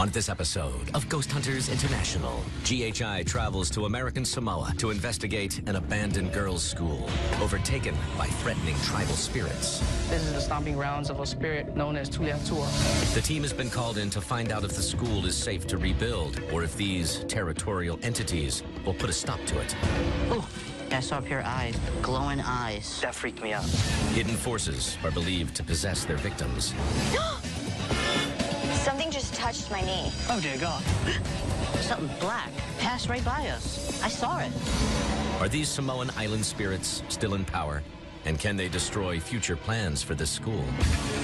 On this episode of Ghost Hunters International, GHI travels to American Samoa to investigate an abandoned girls' school overtaken by threatening tribal spirits. This is the stomping grounds of a spirit known as Tuliatua. The team has been called in to find out if the school is safe to rebuild or if these territorial entities will put a stop to it. Oh, I saw a pair of eyes, glowing eyes. That freaked me out. Hidden forces are believed to possess their victims. Something just touched my knee. Oh, dear God. Something black passed right by us. I saw it. Are these Samoan island spirits still in power? And can they destroy future plans for this school?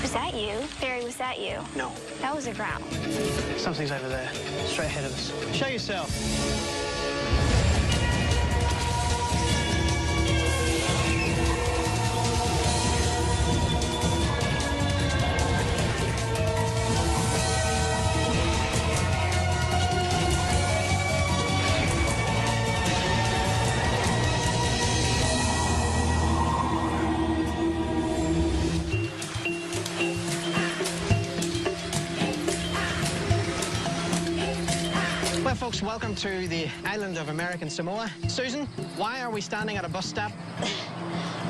Was that you? Barry, was that you? No. That was a growl. Something's over there, straight ahead of us. Show yourself. Well, folks, welcome to the island of American Samoa. Susan, why are we standing at a bus stop?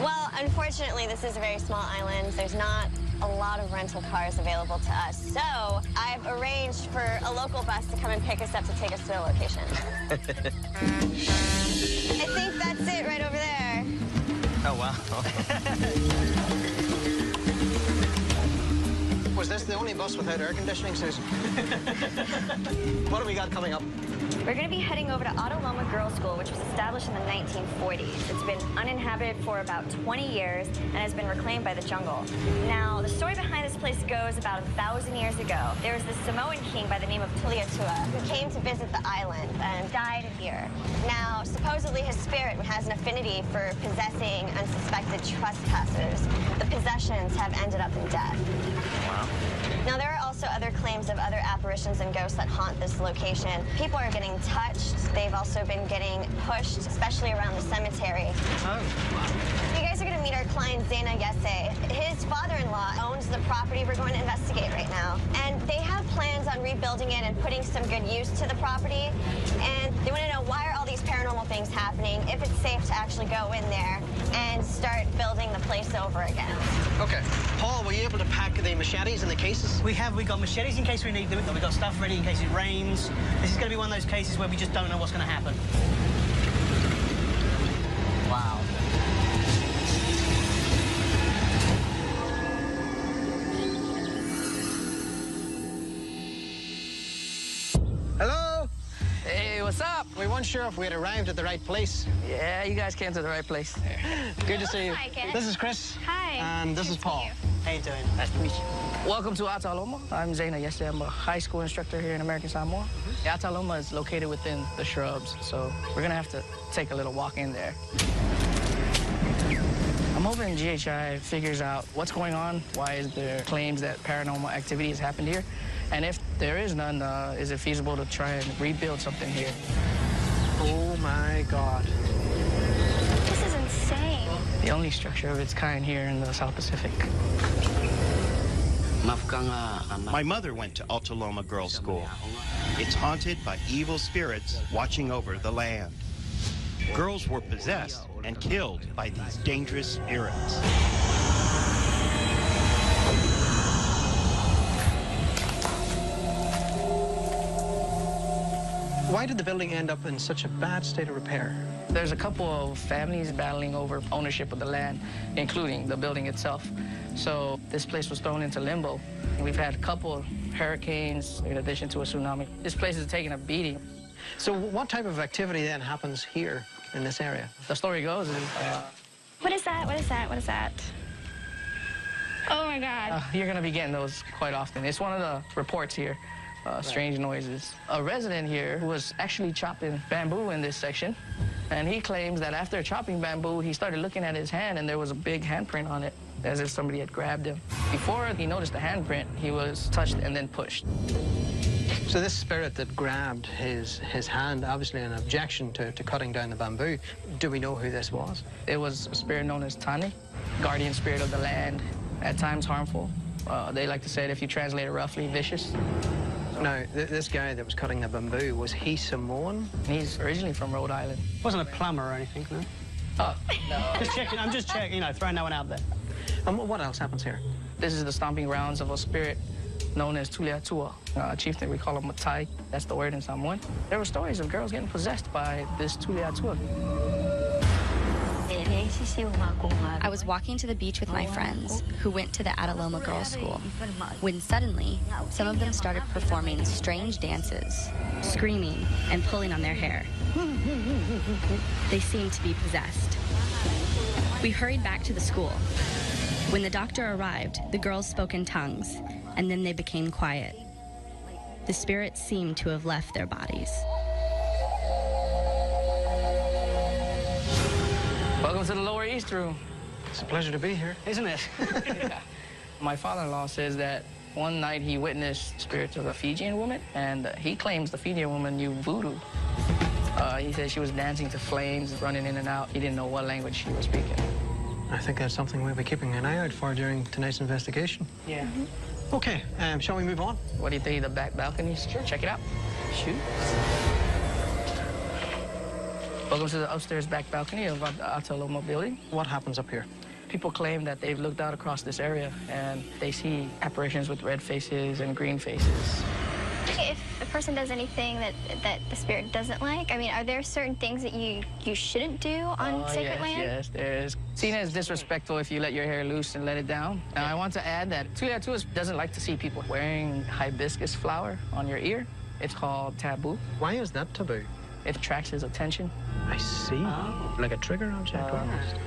Well, unfortunately, this is a very small island. There's not a lot of rental cars available to us. So I've arranged for a local bus to come and pick us up to take us to the location. I think that's it right over there. Oh, wow. Was this the only bus without air conditioning, Susan? What have we got coming up? We're going to be heading over to Ataloma Girls' School, which was established in the 1940s. It's been uninhabited for about 20 years and has been reclaimed by the jungle. Now, the story behind this place goes about 1,000 years ago. There was this Samoan king by the name of Tuliatua who came to visit the island and died here. Now, supposedly his spirit has an affinity for possessing unsuspected trespassers. The possessions have ended up in death. Wow. Now, there are also other claims of other apparitions and ghosts that haunt this location. People are getting touched. They've also been getting pushed, especially around the cemetery. Oh, wow. You guys are going to meet our client, Zena Yese. His father-in-law owns the property we're going to investigate right now. And they have plans on rebuilding it and putting some good use to the property. And they want to know, why are all these paranormal things happening, if it's safe to actually go in there and start building the place over again. Okay. Paul, were you able to pack the machetes in the cases? We got machetes in case we need them. We've got stuff ready in case it rains. This is going to be one of those cases where we just don't know what's going to happen. Wow. Hello? Hey, what's up? We weren't sure if we had arrived at the right place. Yeah, you guys came to the right place. Good to see you. Hi, Ken. This is Chris. Hi. And this is Paul. How you doing? Nice to meet you. Welcome to Ataloma. I'm Zena Yese. I'm a high school instructor here in American Samoa. Ataloma is located within the shrubs, so we're gonna have to take a little walk in there. I'm hoping GHI figures out what's going on, why is there claims that paranormal activity has happened here, and if there is none, is it feasible to try and rebuild something here? Oh, my God. This is insane. The only structure of its kind here in the South Pacific. My mother went to Ataloma Girls' School. It's haunted by evil spirits watching over the land. Girls were possessed and killed by these dangerous spirits. Why did the building end up in such a bad state of repair? There's a couple of families battling over ownership of the land, including the building itself. So this place was thrown into limbo. We've had a couple hurricanes in addition to a tsunami. This place is taking a beating. So what type of activity then happens here in this area? The story goes is What is that? What is that? What is that? Oh, my God. you're going to be getting those quite often. It's one of the reports here, strange noises. A resident here was actually chopping bamboo in this section, and he claims that after chopping bamboo, he started looking at his hand, and there was a big handprint on it, as if somebody had grabbed him. Before he noticed the handprint, he was touched and then pushed. So this spirit that grabbed his hand, obviously an objection to cutting down the bamboo, do we know who this was? It was a spirit known as Tani, guardian spirit of the land, at times harmful. They like to say it, if you translate it roughly, vicious. Now, this guy that was cutting the bamboo, was he Samoan? He's originally from Rhode Island. Wasn't a plumber or anything, no? Oh, no. Just checking. I'm just checking, you know, throwing that one out there. And what else happens here? This is the stomping grounds of a spirit known as Tuliatua. Chieftain, we call him Matai. That's the word in Samoan. There were stories of girls getting possessed by this Tuliatua. I was walking to the beach with my friends, who went to the Ataloma Girls' School, when suddenly, some of them started performing strange dances, screaming, and pulling on their hair. They seemed to be possessed. We hurried back to the school. When the doctor arrived, the girls spoke in tongues, and then they became quiet. The spirits seemed to have left their bodies. Welcome to the Lower East Room. It's a pleasure to be here. Isn't it? My father-in-law says that one night he witnessed spirits of a Fijian woman, and he claims the Fijian woman knew voodoo. He said she was dancing to flames, running in and out. He didn't know what language she was speaking. I think that's something we'll be keeping an eye out for during tonight's investigation. Yeah. Okay, shall we move on? What do you think of the back balconies? Sure. Check it out. Shoot. Welcome to the upstairs back balcony of the Ataloma building. What happens up here? People claim that they've looked out across this area and they see apparitions with red faces and green faces. If a person does anything that the spirit doesn't like, I mean, are there certain things that you shouldn't do on sacred land? Yes, there is. Seen as disrespectful if you let your hair loose and let it down. Now, I want to add that Tuliatua doesn't like to see people wearing hibiscus flower on your ear. It's called taboo. Why is that taboo? It attracts his attention. I see. Like a trigger object almost.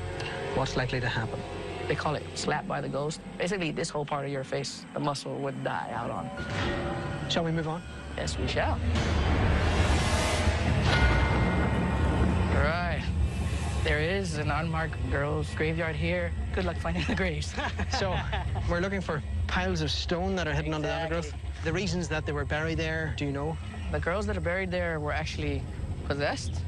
What's likely to happen? They call it slap by the ghost. Basically, this whole part of your face, the muscle would die out on. Shall we move on? Yes, we shall. All right. There is an unmarked girl's graveyard here. Good luck finding the graves. So, we're looking for piles of stone that are hidden under the undergrowth. The reasons that they were buried there, do you know? The girls that are buried there were actually possessed.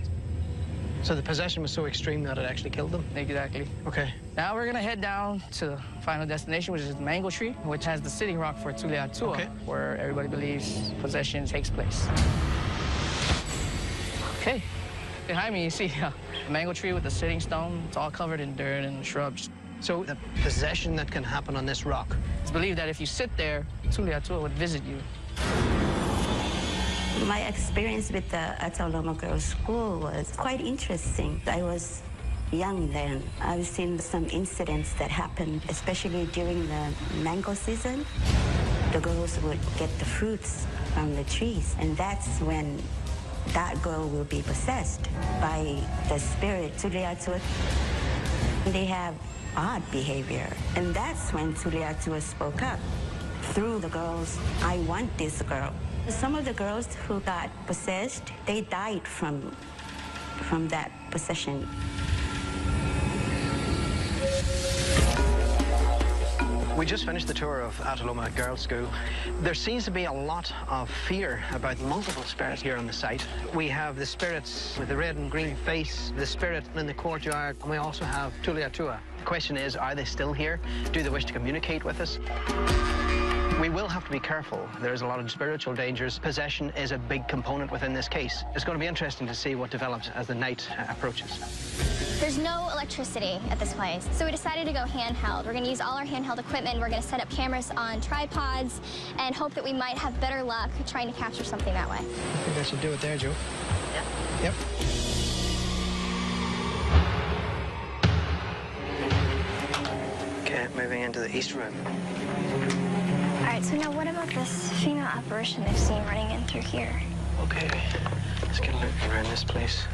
So the possession was so extreme that it actually killed them? Exactly. Okay. Now we're gonna head down to the final destination, which is the Mango Tree, which has the sitting rock for Tuliatua, okay, where everybody believes possession takes place. Okay. Behind me, you see a mango tree with the sitting stone. It's all covered in dirt and shrubs. So the possession that can happen on this rock? It's believed that if you sit there, Tuliatua would visit you. My experience with the Ataloma Girls' School was quite interesting. I was young then. I've seen some incidents that happened, especially during the mango season. The girls would get the fruits from the trees, and that's when that girl will be possessed by the spirit Tuliatua. They have odd behavior, and that's when Tuliatua spoke up. Through the girls, I want this girl. Some of the girls who got possessed, they died from that possession. We just finished the tour of Ataloma Girls' School. There seems to be a lot of fear about multiple spirits here on the site. We have the spirits with the red and green face, the spirit in the courtyard, and we also have Tuliatua. The question is, are they still here? Do they wish to communicate with us? We will have to be careful. There's a lot of spiritual dangers. Possession is a big component within this case. It's going to be interesting to see what develops as the night approaches. There's no electricity at this place, so we decided to go handheld. We're going to use all our handheld equipment. We're going to set up cameras on tripods and hope that we might have better luck trying to capture something that way. I think I should do it there, Joe. Yep. Okay, moving into the East Room. All right, so now what about this female apparition they've seen running in through here? Okay, let's get a look around this place.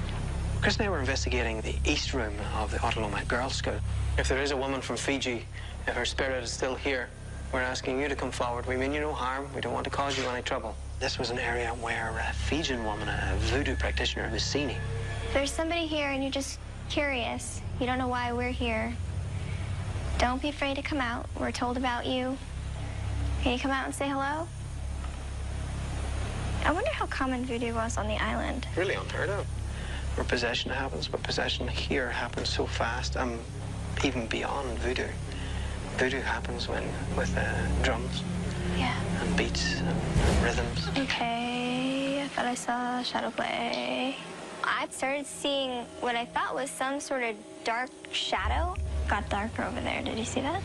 Chris and I were investigating the East Room of the Ataloma Girls' School. If there is a woman from Fiji, if her spirit is still here, we're asking you to come forward. We mean you no harm. We don't want to cause you any trouble. This was an area where a Fijian woman, a voodoo practitioner, was seen. If there's somebody here and you're just curious, you don't know why we're here, don't be afraid to come out. We're told about you. Can you come out and say hello? I wonder how common voodoo was on the island. Really unheard of. Where possession happens, but possession here happens so fast, even beyond voodoo. Voodoo happens with drums, Yeah. And beats and rhythms. Okay, I thought I saw shadow play. I started seeing what I thought was some sort of dark shadow. Got darker over there. Did you see that?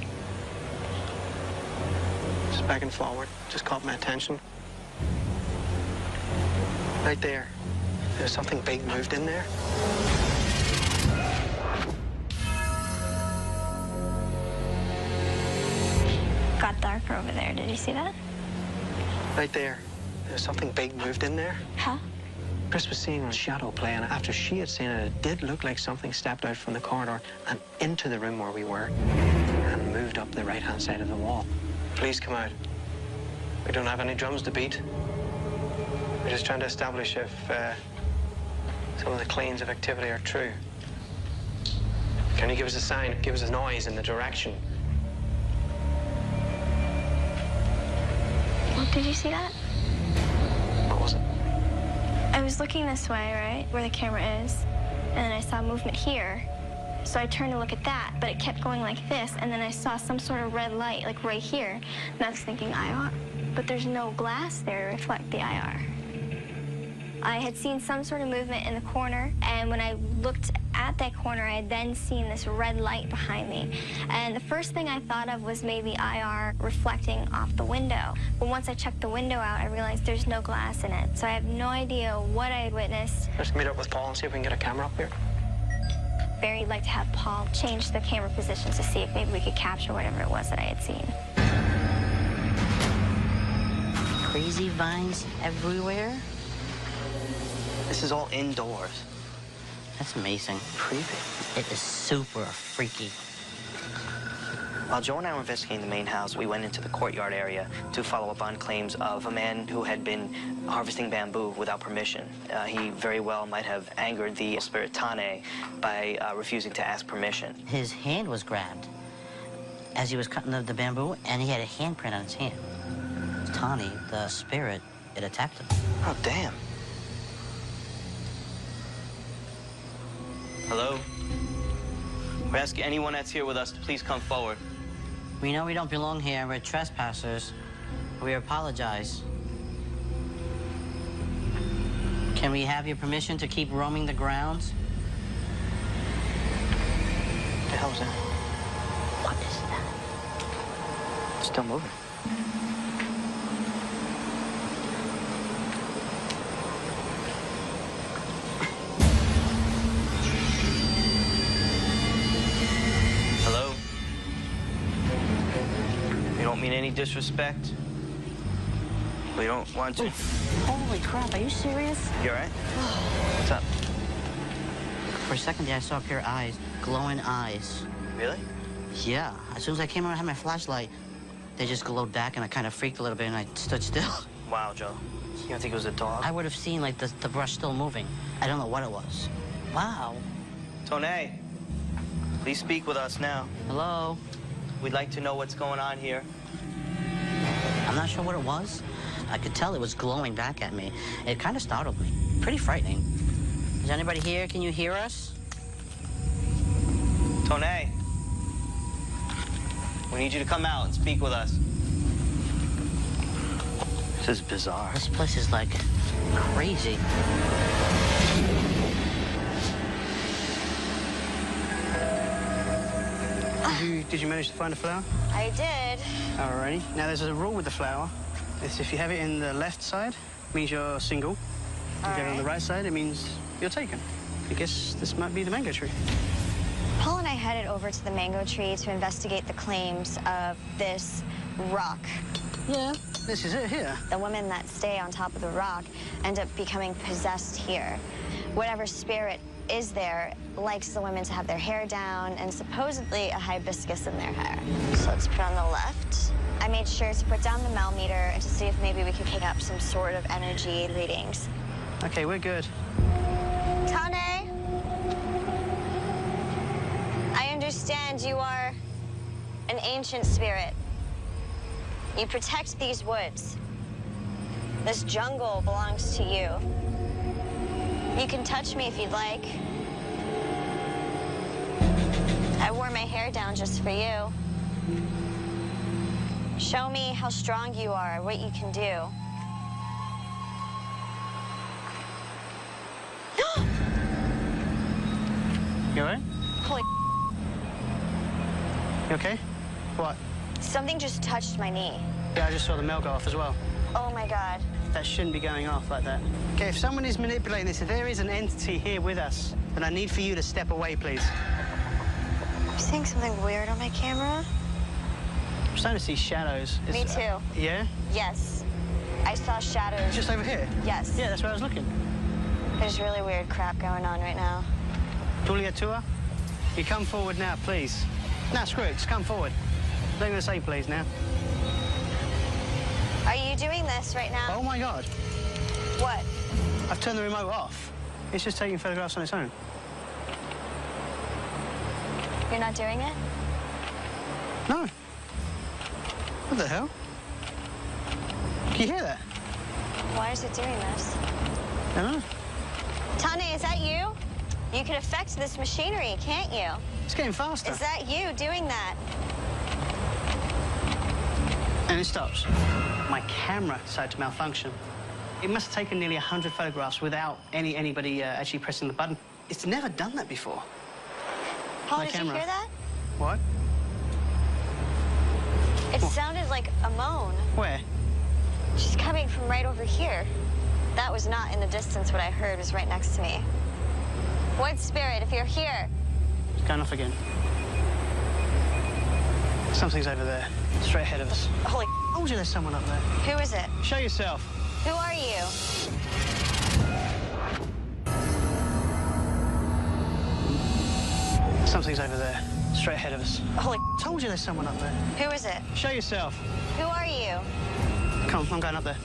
Just back and forward. Just caught my attention. Right there. There's something big moved in there. Got darker over there. Did you see that? Right there. There's something big moved in there. Huh? Chris was seeing a shadow play, and after she had seen it, it did look like something stepped out from the corridor and into the room where we were and moved up the right-hand side of the wall. Please come out. We don't have any drums to beat. We're just trying to establish if some of the claims of activity are true. Can you give us a sign? Give us a noise in the direction. Well, did you see that? What was it? I was looking this way, right, where the camera is, and then I saw movement here. So I turned to look at that, but it kept going like this, and then I saw some sort of red light, like right here. And I was thinking IR, but there's no glass there to reflect the IR. I had seen some sort of movement in the corner, and when I looked at that corner, I had then seen this red light behind me. And the first thing I thought of was maybe IR reflecting off the window. But once I checked the window out, I realized there's no glass in it. So I have no idea what I had witnessed. Let's meet up with Paul and see if we can get a camera up here. Barry'd like to have Paul change the camera positions to see if maybe we could capture whatever it was that I had seen. Crazy vines everywhere. This is all indoors. That's amazing. Creepy. It is super freaky. While Joe and I were investigating the main house, we went into the courtyard area to follow up on claims of a man who had been harvesting bamboo without permission. He very well might have angered the spirit Tane by refusing to ask permission. His hand was grabbed as he was cutting the bamboo, and he had a handprint on his hand. Tani, the spirit, it attacked him. Oh, damn. Hello? We're asking anyone that's here with us to please come forward. We know we don't belong here. We're trespassers. We apologize. Can we have your permission to keep roaming the grounds? What the hell is that? What is that? It's still moving. Hello? We don't mean any disrespect. We don't want to. Holy crap, are you serious? You all right? What's up? For a second there, I saw a pair of eyes, glowing eyes. Really? Yeah. As soon as I came around and had my flashlight, they just glowed back, and I kind of freaked a little bit, and I stood still. Wow, Joe. You don't think it was a dog? I would have seen, like, the brush still moving. I don't know what it was. Wow. Tone, please speak with us now. Hello? We'd like to know what's going on here. I'm not sure what it was. I could tell it was glowing back at me. It kind of startled me. Pretty frightening. Is anybody here? Can you hear us? Tone, we need you to come out and speak with us. This is bizarre. This place is, like, crazy. Did you manage to find a flower? I did. Alrighty. Now, there's a rule with the flower. It's if you have it in the left side, it means you're single. If you have it on the right side, it means you're taken. I guess this might be the mango tree. Paul and I headed over to the mango tree to investigate the claims of this rock. Yeah, this is it here. The women that stay on top of the rock end up becoming possessed here. Whatever spirit is there likes the women to have their hair down and supposedly a hibiscus in their hair. So let's put on the left. I made sure to put down the millimeter and to see if maybe we could pick up some sort of energy readings. Okay, we're good. Tane, I understand you are an ancient spirit. You protect these woods. This jungle belongs to you. You can touch me if you'd like. I wore my hair down just for you. Show me how strong you are, what you can do. You all right? Holy You okay? What? something just touched my knee. Yeah, I just saw the mail go off as well. Oh my God. That shouldn't be going off like that. Okay, if someone is manipulating this, if there is an entity here with us, then I need for you to step away, please. I'm seeing something weird on my camera. I'm starting to see shadows. Me too. Yeah? Yes. I saw shadows. Just over here? Yes. Yeah, that's where I was looking. There's really weird crap going on right now. Tulia Tua, you come forward now, please. Nah, screw it, just come forward. I'm going to say please now. Are you doing this right now? Oh my God. What? I've turned the remote off. It's just taking photographs on its own. You're not doing it? No. What the hell? Can you hear that? Why is it doing this? I don't know. Tane, is that you? You can affect this machinery, can't you? It's getting faster. Is that you doing that? And it stops. My camera decided to malfunction. It must have taken nearly 100 photographs without anybody actually pressing the button. It's never done that before. Paul, My did camera. you hear that? What? It What? sounded like a moan. Where? She's coming from right over here. That was not in the distance. What I heard was right next to me. What spirit, if you're here? It's going off again. Something's over there, straight ahead of us. Holy I told you there's someone up there. Who is it? Show yourself. Who are you? Something's over there, straight ahead of us. Holy I told you there's someone up there. Who is it? Show yourself. Who are you? Come on, I'm going up there.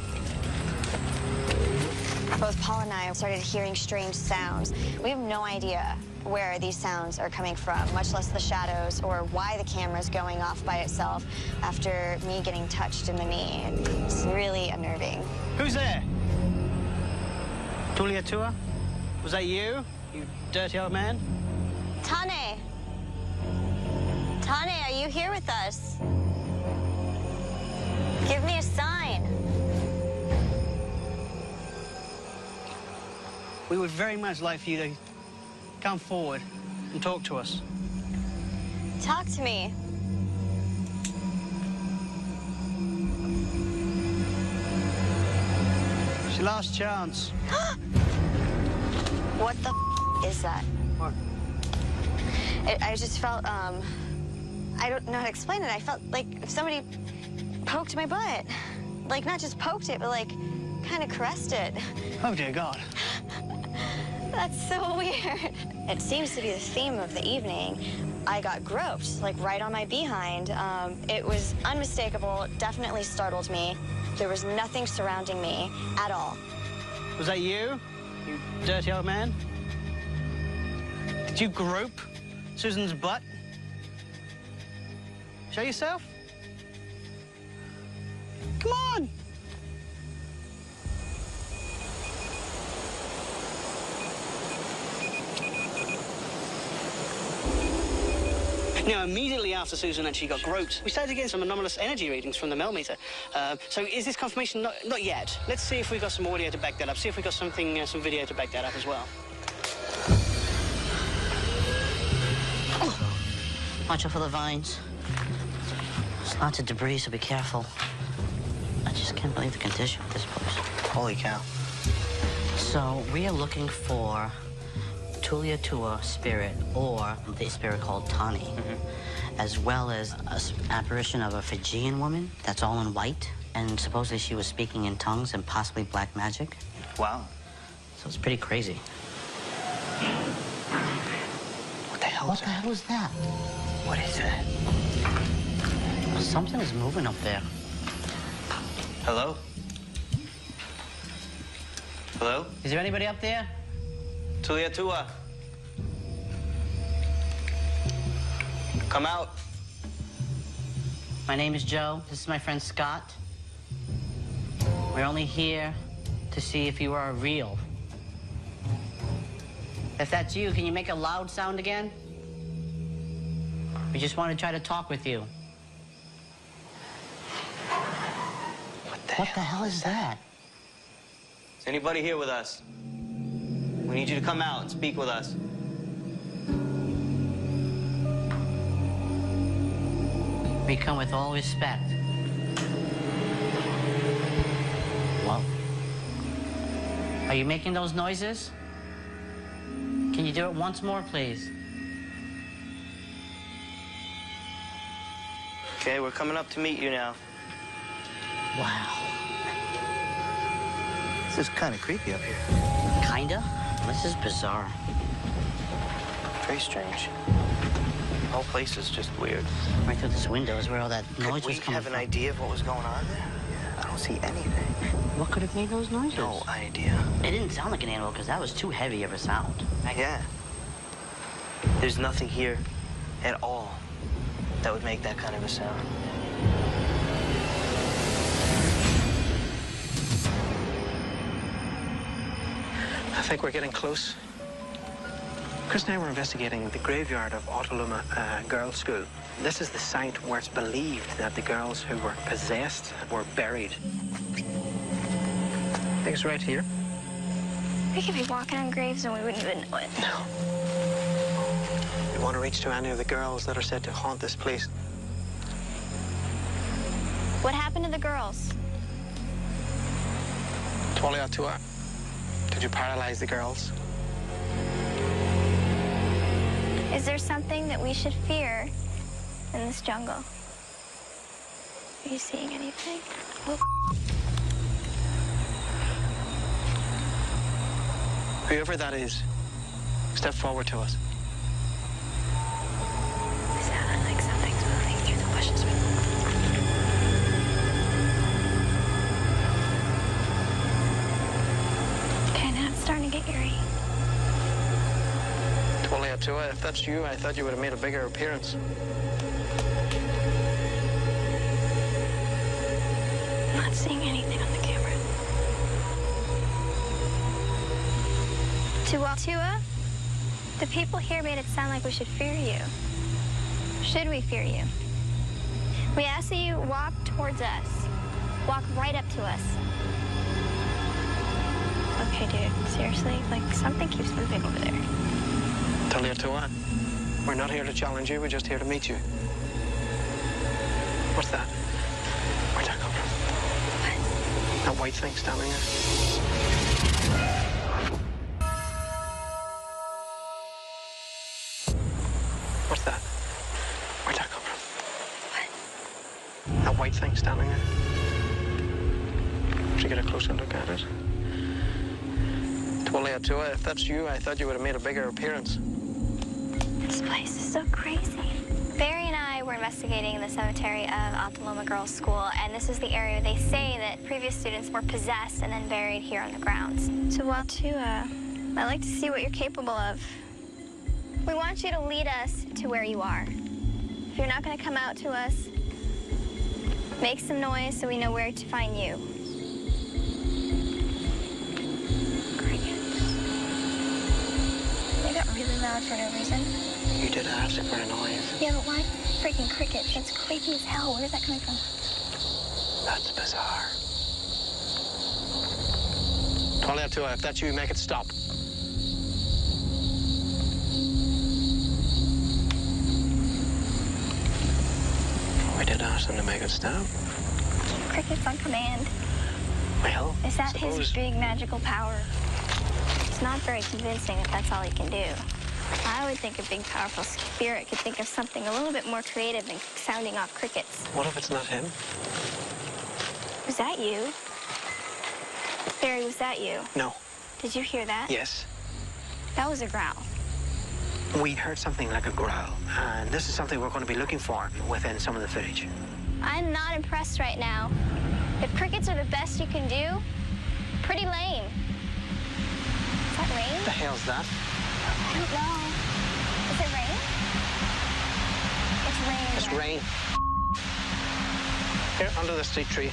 Both Paul and I started hearing strange sounds. We have no idea where these sounds are coming from, much less the shadows or why the camera's going off by itself after me getting touched in the knee. It's really unnerving. Who's there? Tulia Tua? Was that you dirty old man? Tane! Tane, are you here with us? Give me a sign. We would very much like for you to come forward and talk to us. Talk to me. It's your last chance. What the is that? What? I just felt, I don't know how to explain it. I felt like if somebody poked my butt. Like, not just poked it, but like, kind of caressed it. Oh, dear God. That's so weird. It seems to be the theme of the evening. I got groped, like right on my behind. It was unmistakable, definitely startled me. There was nothing surrounding me at all. Was that you dirty old man? Did you grope Susan's butt? Show yourself. Come on. Now, immediately after Susan actually got groped, we started getting some anomalous energy readings from the millimeter. So is this confirmation? Not yet. Let's see if we've got some audio to back that up. See if we've got something, some video to back that up as well. Watch out for the vines. There's lots of debris, so be careful. I just can't believe the condition of this place. Holy cow. So we are looking for Tulia Tua spirit, or the spirit called Tani, as well as an apparition of a Fijian woman that's all in white, and supposedly she was speaking in tongues and possibly black magic. Wow. So it's pretty crazy. What the hell? What the hell is that? What is that? Something is moving up there. Hello? Hello? Is there anybody up there? Tulia Tua. Come out. My name is Joe. This is my friend Scott. We're only here to see if you are real. If that's you, can you make a loud sound again? We just want to try to talk with you. What the hell is that? Is anybody here with us? We need you to come out and speak with us. We come with all respect. Whoa. Are you making those noises? Can you do it once more, please? Okay, we're coming up to meet you now. Wow. This is kind of creepy up here. Kinda? This is bizarre. Very strange. The whole place is just weird. Right through this window is where all that noise Could we was coming have from. an idea of what was going on there? I don't see anything. What could have made those noises? No idea. It didn't sound like an animal because that was too heavy of a sound. Yeah. There's nothing here at all that would make that kind of a sound. I think we're getting close. Chris and I were investigating the graveyard of Ataloma Girls' School. This is the site where it's believed that the girls who were possessed were buried. I think it's right here. We could be walking on graves and we wouldn't even know it. No. We want to reach to any of the girls that are said to haunt this place. What happened to the girls? Tualia Tua, did you paralyze the girls? Is there something that we should fear in this jungle? Are you seeing anything? Oh. Whoever that is, step forward to us. It sounded like something's moving through the bushes. Okay, now it's starting to get eerie. Tualia Tua, if that's you, I thought you would have made a bigger appearance. I'm not seeing anything on the camera. Tua, the people here made it sound like we should fear you. Should we fear you? We ask that you walk towards us. Walk right up to us. Okay, dude, seriously? Like, something keeps moving over there. Tualia Tua, we're not here to challenge you, we're just here to meet you. What's that? Where'd that come from? What? That white thing standing there. What's that? Where'd that come from? What? That white thing standing there. Should get a closer look at it. Tualia Tua, if that's you, I thought you would have made a bigger appearance. This place is so crazy. Barry and I were investigating the cemetery of Ataloma Girls' School, and this is the area they say that previous students were possessed and then buried here on the grounds. So, I'd like to see what you're capable of. We want you to lead us to where you are. If you're not going to come out to us, make some noise so we know where to find you. Crickets. They got really loud for no reason. You did ask for a noise. Yeah, but why freaking crickets? That's creepy as hell. Where's that coming from? That's bizarre. Tualia Tua, if that's you, make it stop. We did ask him to make it stop. Crickets on command. Well, Is that his big magical power? It's not very convincing if that's all he can do. I would think a big, powerful spirit could think of something a little bit more creative than sounding off crickets. What if it's not him? Was that you? Barry, was that you? No. Did you hear that? Yes. That was a growl. We heard something like a growl, and this is something we're going to be looking for within some of the footage. I'm not impressed right now. If crickets are the best you can do, pretty lame. Is that rain? What the hell's that? I don't know. Is it rain? It's rain. It's rain. Here, under the street tree.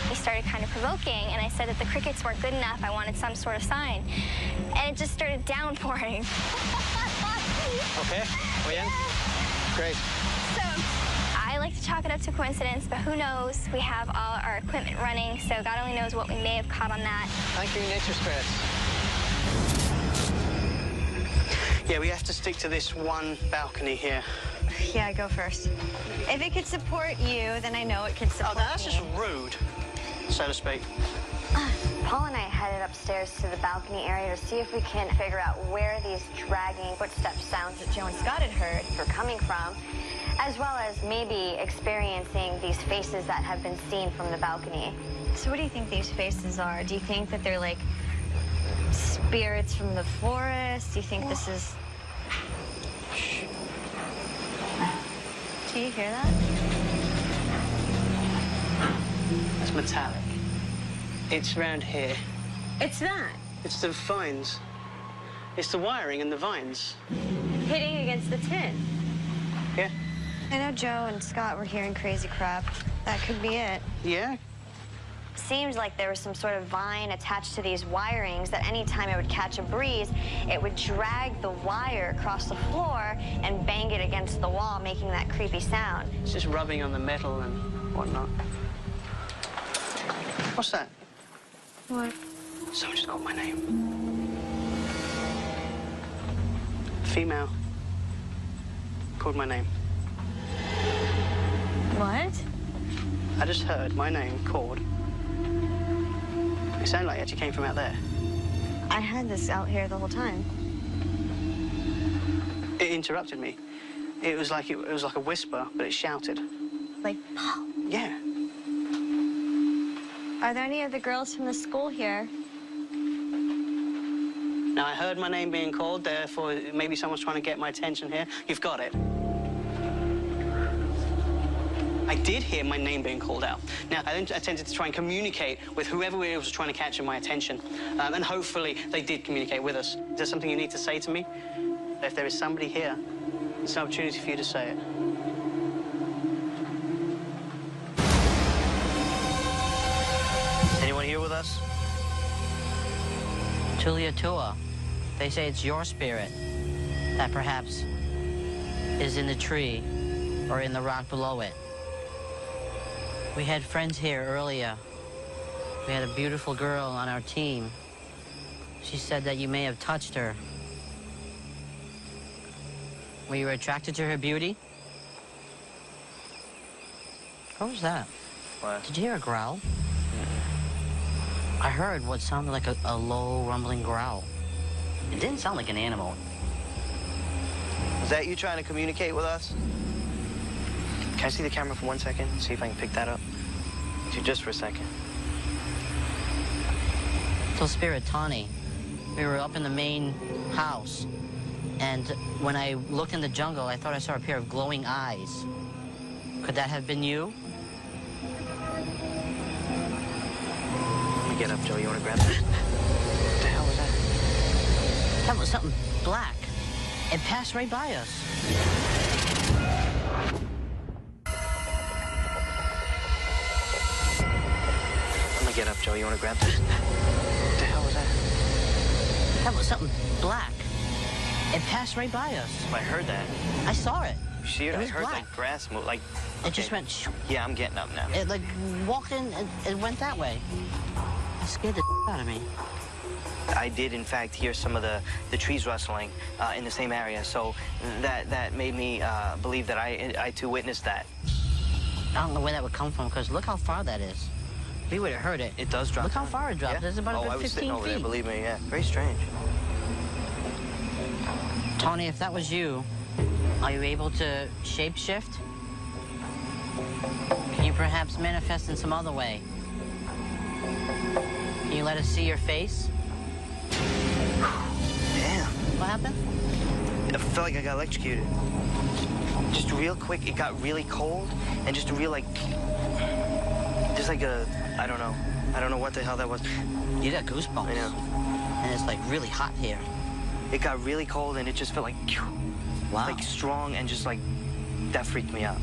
He started kind of provoking, and I said that the crickets weren't good enough. I wanted some sort of sign. And it just started downpouring. Okay, we in? Great. So, I like to chalk it up to coincidence, but who knows? We have all our equipment running, so God only knows what we may have caught on that. Thank you, nature spirits. Yeah, we have to stick to this one balcony here. Yeah, go first. If it could support you, then I know it could support Oh, that's me. just rude, so to speak. Paul and I headed upstairs to the balcony area to see if we can figure out where these dragging footstep sounds that Joe and Scott had heard were coming from, as well as maybe experiencing these faces that have been seen from the balcony. So what do you think these faces are? Do you think that they're like spirits from the forest? Do you think this is... Shh. Do you hear that? It's metallic. It's round here. It's that. It's the vines. It's the wiring and the vines. Hitting against the tin. Yeah. I know Joe and Scott were hearing crazy crap. That could be it. Yeah. Seems like there was some sort of vine attached to these wirings that any time it would catch a breeze, it would drag the wire across the floor and bang it against the wall, making that creepy sound. It's just rubbing on the metal and whatnot. What's that? What? Someone just called my name. Female. Called my name. What? I just heard my name called. It sounded like it actually came from out there. I had this out here the whole time. It interrupted me. It was like a whisper, but it shouted. Like, Paul. Yeah. Are there any of the girls from the school here? Now, I heard my name being called, therefore maybe someone's trying to get my attention here. You've got it. I did hear my name being called out. Now, I then attempted to try and communicate with whoever it was trying to catch my attention. And hopefully they did communicate with us. Is there something you need to say to me? If there is somebody here, it's an opportunity for you to say it. Anyone here with us? Tulia Tua. They say it's your spirit that perhaps is in the tree or in the rock below it. We had friends here earlier. We had a beautiful girl on our team. She said that you may have touched her. Were you attracted to her beauty? What was that? What? Did you hear a growl? I heard what sounded like a low, rumbling growl. It didn't sound like an animal. Is that you trying to communicate with us? Can I see the camera for 1 second? See if I can pick that up? Just for a second. So, Spirit Tawny, we were up in the main house, and when I looked in the jungle, I thought I saw a pair of glowing eyes. Could that have been you? Let me get up, Joe. You want to grab that? What the hell was that? That was something black. It passed right by us. Let me get up, Joe. You want to grab that? What the hell was that? That was something black. It passed right by us. I heard that. I saw it. You see it? It I was heard black. like grass move. Like It just went. Shoo. Yeah, I'm getting up now. It like walked in and it went that way. It scared the out of me. I did, in fact, hear some of the trees rustling in the same area, so that made me believe that I too witnessed that. I don't know where that would come from, because look how far that is. We would have heard it. It does drop. Look how down. far it dropped. Yeah. It's about I was 15 sitting over feet. there, believe me, yeah. Very strange. Tony, if that was you, are you able to shapeshift? Can you perhaps manifest in some other way? Can you let us see your face? Damn. What happened? I felt like I got electrocuted. Just real quick, it got really cold, and just a real, like, just like a, I don't know what the hell that was. You got goosebumps. I know. And it's like really hot here. It got really cold, and it just felt like, Wow. like strong, and just like, that freaked me out.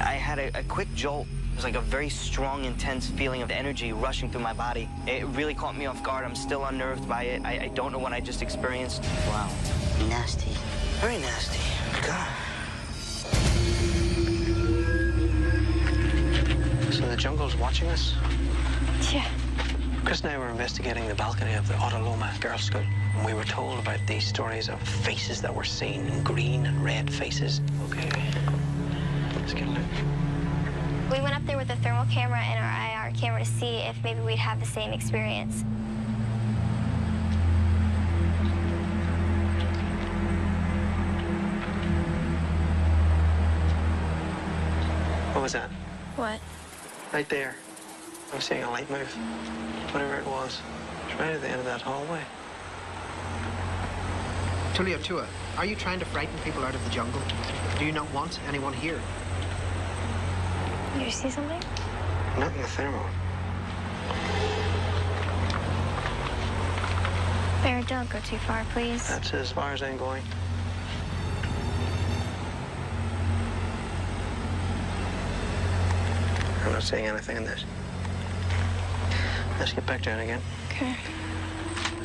I had a quick jolt. It was like a very strong, intense feeling of energy rushing through my body. It really caught me off guard. I'm still unnerved by it. I don't know what I just experienced. Wow. Nasty. Very nasty. God. from the jungle's watching us? Yeah. Chris and I were investigating the balcony of the Ataloma Girls' School, and we were told about these stories of faces that were seen, green and red faces. Okay, let's get a look. We went up there with a thermal camera and our IR camera to see if maybe we'd have the same experience. What was that? What? Right there. I was seeing a light move. Whatever it was. It's right at the end of that hallway. Tulia Tua, are you trying to frighten people out of the jungle? Do you not want anyone here? You see something? Not in the thermal. Bear, don't go too far, please. That's as far as I'm going. I'm not saying anything in this. Let's get back down again. Okay.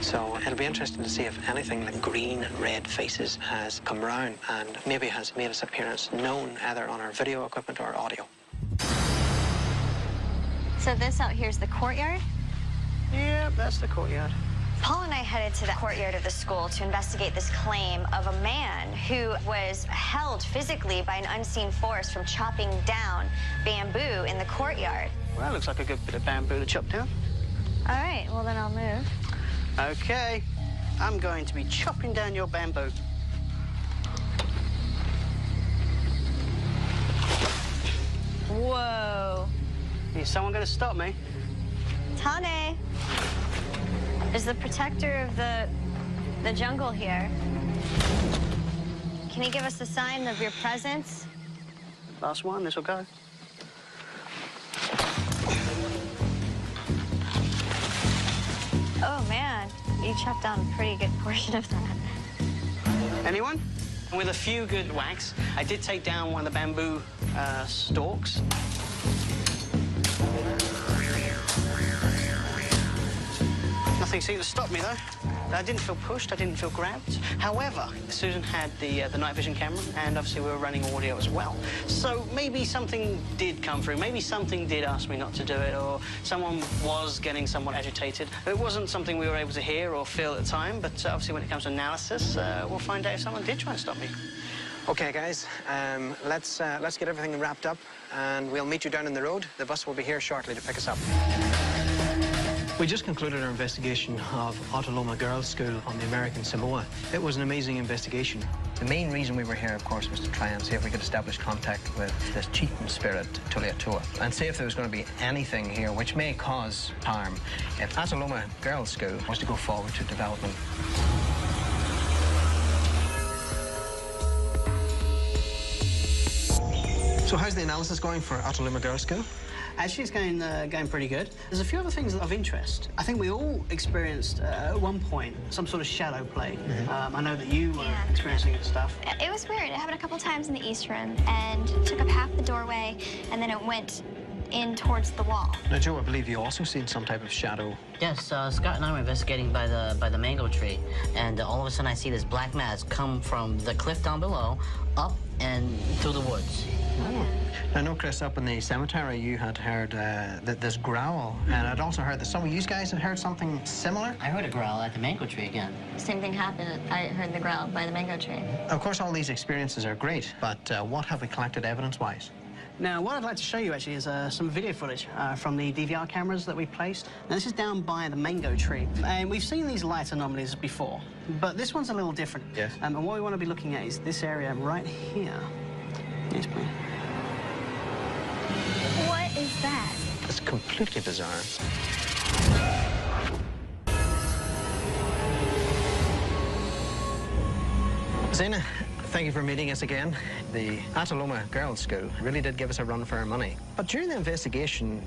So it'll be interesting to see if anything like green and red faces has come round and maybe has made its appearance known either on our video equipment or audio. So this out here is the courtyard? Yeah, that's the courtyard. Paul and I headed to the courtyard of the school to investigate this claim of a man who was held physically by an unseen force from chopping down bamboo in the courtyard. Well, looks like a good bit of bamboo to chop down. All right, well then I'll move. Okay, I'm going to be chopping down your bamboo. Whoa. Is someone going to stop me? Tane is the protector of the jungle here. Can you give us a sign of your presence? Last one, this will go. Oh man, you chopped down a pretty good portion of that. Anyone? With a few good whacks, I did take down one of the bamboo stalks. Nothing seemed to stop me, though. I didn't feel pushed, I didn't feel grabbed. However, Susan had the night vision camera, and obviously we were running audio as well. So maybe something did come through. Maybe something did ask me not to do it, or someone was getting somewhat agitated. It wasn't something we were able to hear or feel at the time, but obviously when it comes to analysis, we'll find out if someone did try and stop me. Okay, guys, let's get everything wrapped up, and we'll meet you down in the road. The bus will be here shortly to pick us up. We just concluded our investigation of Ataloma Girls' School on the American Samoa. It was an amazing investigation. The main reason we were here, of course, was to try and see if we could establish contact with this chieftain spirit, Tulia Tua, and see if there was going to be anything here which may cause harm if Ataloma Girls' School was to go forward to development. So how's the analysis going for Ataloma Girls' School? Actually, it's going pretty good. There's a few other things of interest. I think we all experienced, at one point, some sort of shadow play. Mm-hmm. I know that you were experiencing it stuff. It was weird. It happened a couple times in the East Room and took up half the doorway, and then it went in towards the wall. Now, Joe, I believe you also seen some type of shadow. Yes, Scott and I were investigating by the mango tree, and all of a sudden I see this black mass come from the cliff down below, up and through the woods. Oh. I know, Chris, up in the cemetery you had heard this growl, and I'd also heard that some of you guys had heard something similar. I heard a growl at the mango tree again. Same thing happened. I heard the growl by the mango tree. Of course, all these experiences are great, but what have we collected evidence-wise? Now, what I'd like to show you, actually, is some video footage from the DVR cameras that we placed. Now, this is down by the mango tree, and we've seen these light anomalies before, but this one's a little different. Yes. And what we want to be looking at is this area right here. Yes, please. What is that? It's completely bizarre. Zena, thank you for meeting us again. The Ataloma Girls' School really did give us a run for our money. But during the investigation,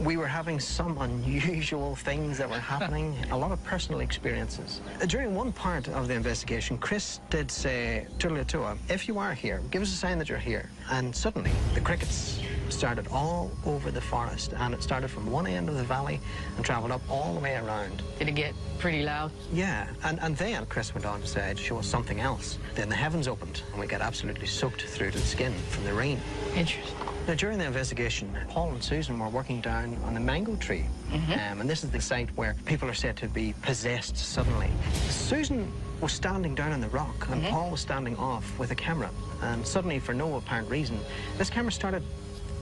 we were having some unusual things that were happening, a lot of personal experiences. During one part of the investigation, Chris did say, Tulia Tua, if you are here, give us a sign that you're here. And suddenly, the crickets started all over the forest, and it started from one end of the valley and traveled up all the way around. Did it get pretty loud? Yeah, and then Chris went on to say, to show us something else. Then the heavens opened, and we got absolutely soaked through to the skin from the rain. Interesting. Now, during the investigation, Paul and Susan were working down on the mango tree. And this is the site where people are said to be possessed suddenly. Susan was standing down on the rock, and Paul was standing off with a camera. And suddenly, for no apparent reason, this camera started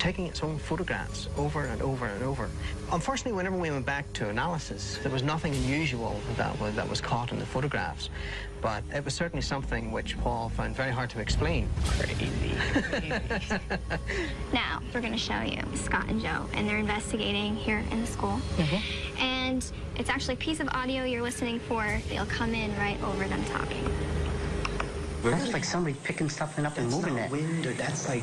taking its own photographs over and over and over. Unfortunately, whenever we went back to analysis, there was nothing unusual that was caught in the photographs. But it was certainly something which Paul found very hard to explain. Crazy. Now, we're going to show you Scott and Joe, and they're investigating here in the school. And it's actually a piece of audio you're listening for. They'll come in right over them talking. That's like somebody picking something up and moving it. Wind, or that's like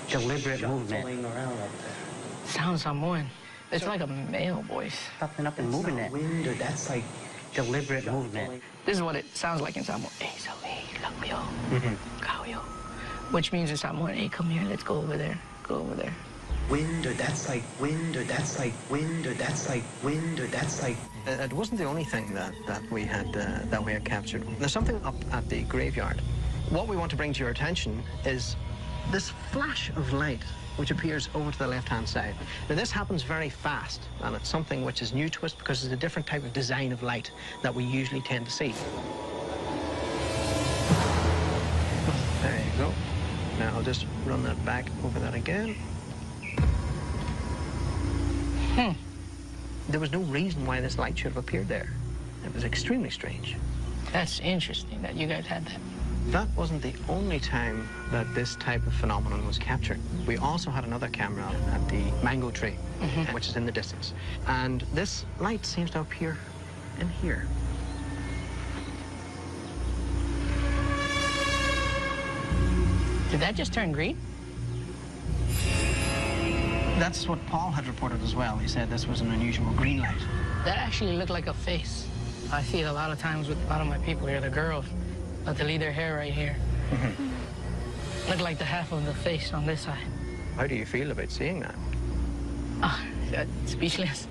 deliberate movement. Around up there. Sounds Samoan. It's like a male voice. Something up and moving it. Wind, or that's like deliberate movement. This is what it sounds like in Samoan. Which means in Samoan, hey, come here, let's go over there. Go over there. Wind, or that's like wind, or that's like wind, or that's like wind, or that's like. It wasn't the only thing that we had captured. There's something up at the graveyard. What we want to bring to your attention is this flash of light which appears over to the left-hand side. Now, this happens very fast, and it's something which is new to us because it's a different type of design of light that we usually tend to see. There you go. Now, I'll just run that back over that again. There was no reason why this light should have appeared there. It was extremely strange. That's interesting that you guys had that. That wasn't the only time that this type of phenomenon was captured. We also had another camera at the mango tree, which is in the distance. And this light seems to appear in here. Did that just turn green? That's what Paul had reported as well. He said this was an unusual green light. That actually looked like a face. I see it a lot of times with a lot of my people here, the girls. But they leave their hair right here. Look like the half of the face on this side. How do you feel about seeing that? Speechless.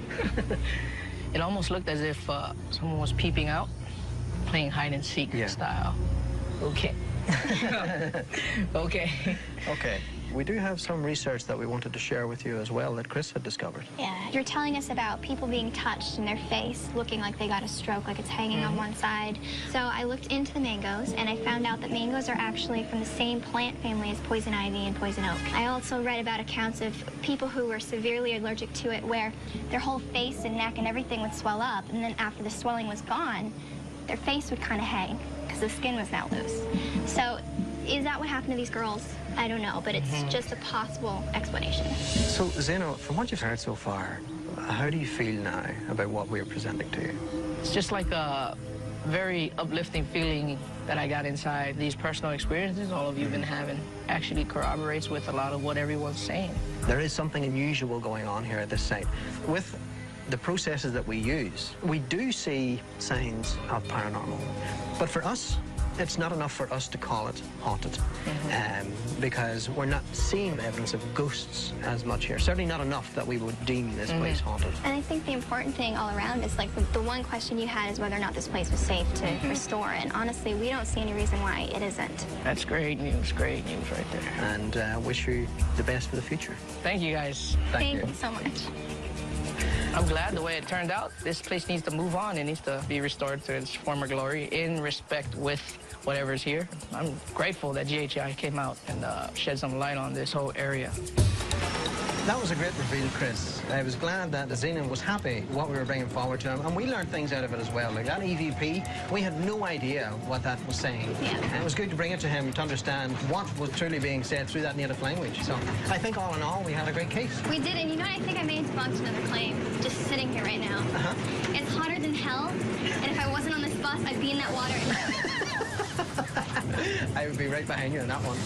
It almost looked as if someone was peeping out, playing hide and seek style. Okay. Okay. Okay. We do have some research that we wanted to share with you as well that Chris had discovered. Yeah, you're telling us about people being touched in their face, looking like they got a stroke, like it's hanging on one side. So I looked into the mangoes, and I found out that mangoes are actually from the same plant family as poison ivy and poison oak. I also read about accounts of people who were severely allergic to it, where their whole face and neck and everything would swell up, and then after the swelling was gone, their face would kind of hang, because the skin was now loose. So is that what happened to these girls? I don't know, but it's just a possible explanation. So, Zeno, from what you've heard so far, how do you feel now about what we're presenting to you? It's just like a very uplifting feeling that I got inside. These personal experiences all of you have been having actually corroborates with a lot of what everyone's saying. There is something unusual going on here at this site. With the processes that we use, we do see signs of paranormal. But for us, it's not enough for us to call it haunted, because we're not seeing evidence of ghosts as much here. Certainly not enough that we would deem this place haunted. And I think the important thing all around is, like, the one question you had is whether or not this place was safe to restore. And honestly, we don't see any reason why it isn't. That's great news right there. And wish you the best for the future. Thank you, guys. Thank you so much. I'm glad the way it turned out. This place needs to move on. It needs to be restored to its former glory in respect with whatever's here. I'm grateful that GHI came out and shed some light on this whole area. That was a great reveal, Chris. I was glad that Zeno was happy what we were bringing forward to him, and we learned things out of it as well. Like that EVP, we had no idea what that was saying. Yeah. And it was good to bring it to him to understand what was truly being said through that native language. So I think all in all, we had a great case. We did, and you know what? I think I may have debunked another claim just sitting here right now. It's hotter than hell, and if I wasn't on this bus, I'd be in that water. I would be right behind you on that one.